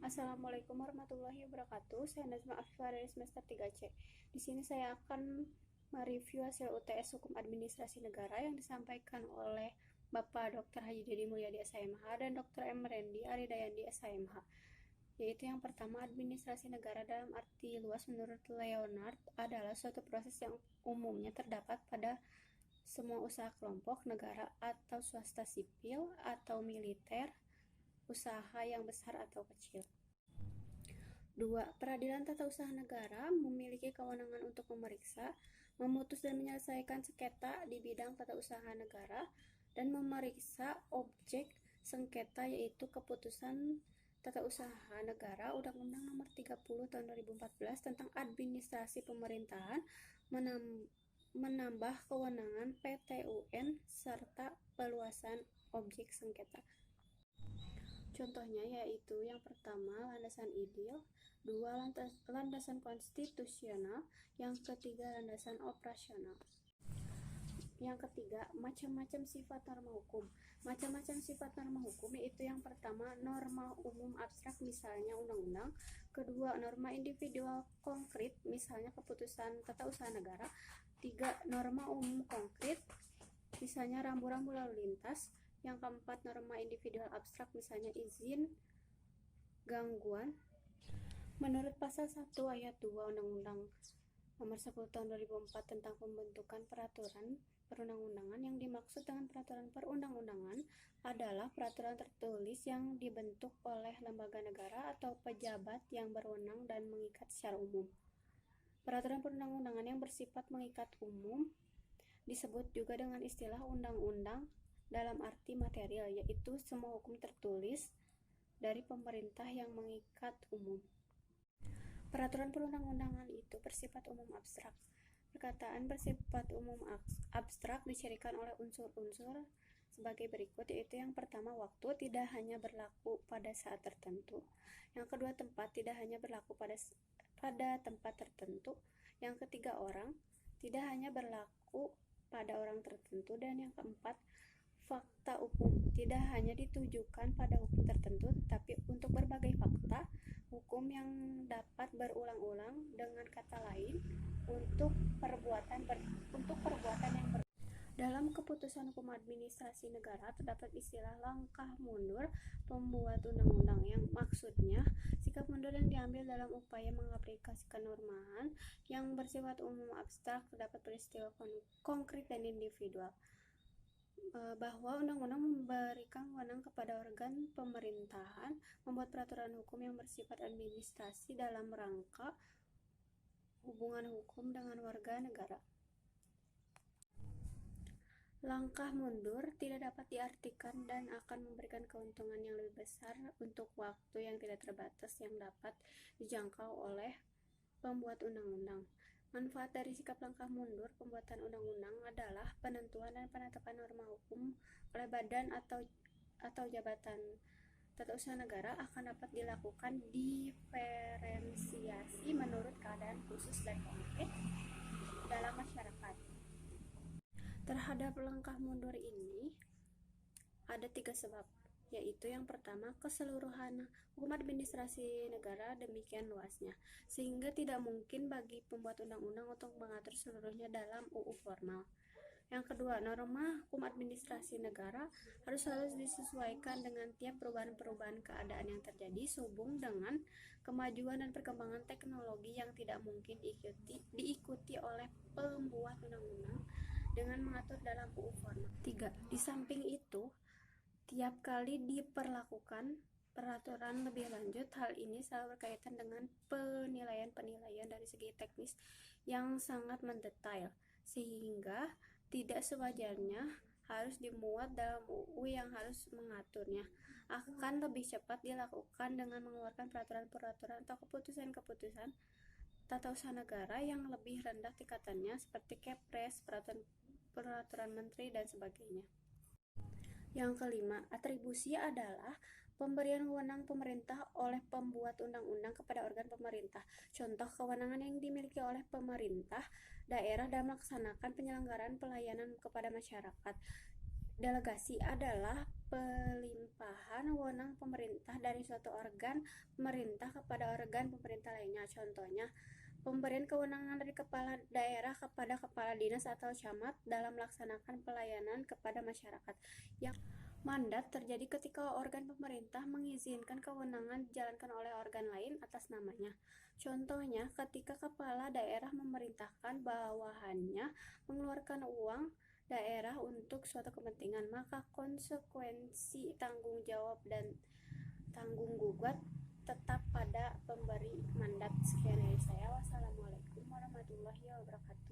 Assalamualaikum warahmatullahi wabarakatuh. Saya Najma Afifah dari semester 3C. Di sini saya akan mereview hasil UTS Hukum Administrasi Negara yang disampaikan oleh Bapak Dr. Haji Dedi Mulyadi SHMH dan Dr. M. Rendi Aridayandi SHMH. Yaitu yang pertama, administrasi negara dalam arti luas menurut Leonard adalah suatu proses yang umumnya terdapat pada semua usaha kelompok, negara atau swasta sipil atau militer, usaha yang besar atau kecil. 2. Peradilan tata usaha negara memiliki kewenangan untuk memeriksa, memutus dan menyelesaikan sengketa di bidang tata usaha negara dan memeriksa objek sengketa yaitu keputusan tata usaha negara Undang-Undang Nomor 30 Tahun 2014 tentang Administrasi Pemerintahan menambah kewenangan PT UN serta peluasan objek sengketa. Contohnya yaitu yang pertama landasan ideal, 2 landasan konstitusional, yang ketiga landasan operasional. Yang ketiga, macam-macam sifat norma hukum. Macam-macam sifat norma hukum yaitu yang pertama norma umum abstrak misalnya undang-undang, kedua norma individual konkret misalnya keputusan tata usaha negara, 3 norma umum konkret misalnya rambu-rambu lalu lintas, yang keempat norma individual abstrak misalnya izin gangguan. Menurut pasal 1 ayat 2 Undang-Undang Nomor 10 Tahun 2004 tentang pembentukan peraturan perundang-undangan, yang dimaksud dengan peraturan perundang-undangan adalah peraturan tertulis yang dibentuk oleh lembaga negara atau pejabat yang berwenang dan mengikat secara umum. Peraturan perundang-undangan yang bersifat mengikat umum disebut juga dengan istilah undang-undang dalam arti material, yaitu semua hukum tertulis dari pemerintah yang mengikat umum. Peraturan perundang-undangan itu bersifat umum abstrak. Perkataan bersifat umum abstrak dicirikan oleh unsur-unsur sebagai berikut, yaitu yang pertama waktu, tidak hanya berlaku pada saat tertentu. Yang kedua tempat, tidak hanya berlaku pada tempat tertentu. Yang ketiga orang, tidak hanya berlaku pada orang tertentu. Dan yang keempat, fakta hukum, tidak hanya ditujukan pada hukum tertentu, tetapi untuk berbagai fakta hukum yang dapat berulang-ulang, dengan kata lain, untuk perbuatan yang dalam keputusan hukum administrasi negara terdapat istilah langkah mundur pembuat undang-undang, yang maksudnya sikap mundur yang diambil dalam upaya mengaplikasikan normahan yang bersifat umum abstrak terdapat peristiwa konkret dan individual. Bahwa undang-undang memberikan wewenang kepada organ pemerintahan membuat peraturan hukum yang bersifat administrasi dalam rangka hubungan hukum dengan warga negara. Langkah mundur tidak dapat diartikan dan akan memberikan keuntungan yang lebih besar untuk waktu yang tidak terbatas yang dapat dijangkau oleh pembuat undang-undang. Manfaat dari sikap langkah mundur pembuatan undang-undang adalah penentuan dan penetapan norma hukum oleh badan atau jabatan tata usaha negara akan dapat dilakukan diferensiasi menurut keadaan khusus dan konkret dalam masyarakat. Terhadap langkah mundur ini ada 3 sebab, yaitu yang pertama, keseluruhan hukum administrasi negara demikian luasnya, sehingga tidak mungkin bagi pembuat undang-undang untuk mengatur seluruhnya dalam UU formal. Yang kedua, norma hukum administrasi negara harus disesuaikan dengan tiap perubahan-perubahan keadaan yang terjadi sehubung dengan kemajuan dan perkembangan teknologi yang tidak mungkin diikuti oleh pembuat undang-undang dengan mengatur dalam UU formal. 3. Di samping itu, tiap kali diperlakukan peraturan lebih lanjut, hal ini selalu berkaitan dengan penilaian dari segi teknis yang sangat mendetail, sehingga tidak sewajarnya harus dimuat dalam UU yang harus mengaturnya. Akan lebih cepat dilakukan dengan mengeluarkan peraturan-peraturan atau keputusan-keputusan tata usaha negara yang lebih rendah tingkatannya seperti Kepres, peraturan menteri, dan sebagainya. Yang kelima, atribusi adalah pemberian wewenang pemerintah oleh pembuat undang-undang kepada organ pemerintah. Contoh kewenangan yang dimiliki oleh pemerintah daerah dalam melaksanakan penyelenggaraan pelayanan kepada masyarakat. Delegasi adalah pelimpahan wewenang pemerintah dari suatu organ pemerintah kepada organ pemerintah lainnya. Contohnya, pemberian kewenangan dari kepala daerah kepada kepala dinas atau camat dalam melaksanakan pelayanan kepada masyarakat. Yang mandat terjadi ketika organ pemerintah mengizinkan kewenangan dijalankan oleh organ lain atas namanya. Contohnya, ketika kepala daerah memerintahkan bawahannya mengeluarkan uang daerah untuk suatu kepentingan, maka konsekuensi tanggung jawab dan tanggung gugat tetap pada pemberi mandat. Sekian dari saya. Wassalamualaikum warahmatullahi wabarakatuh.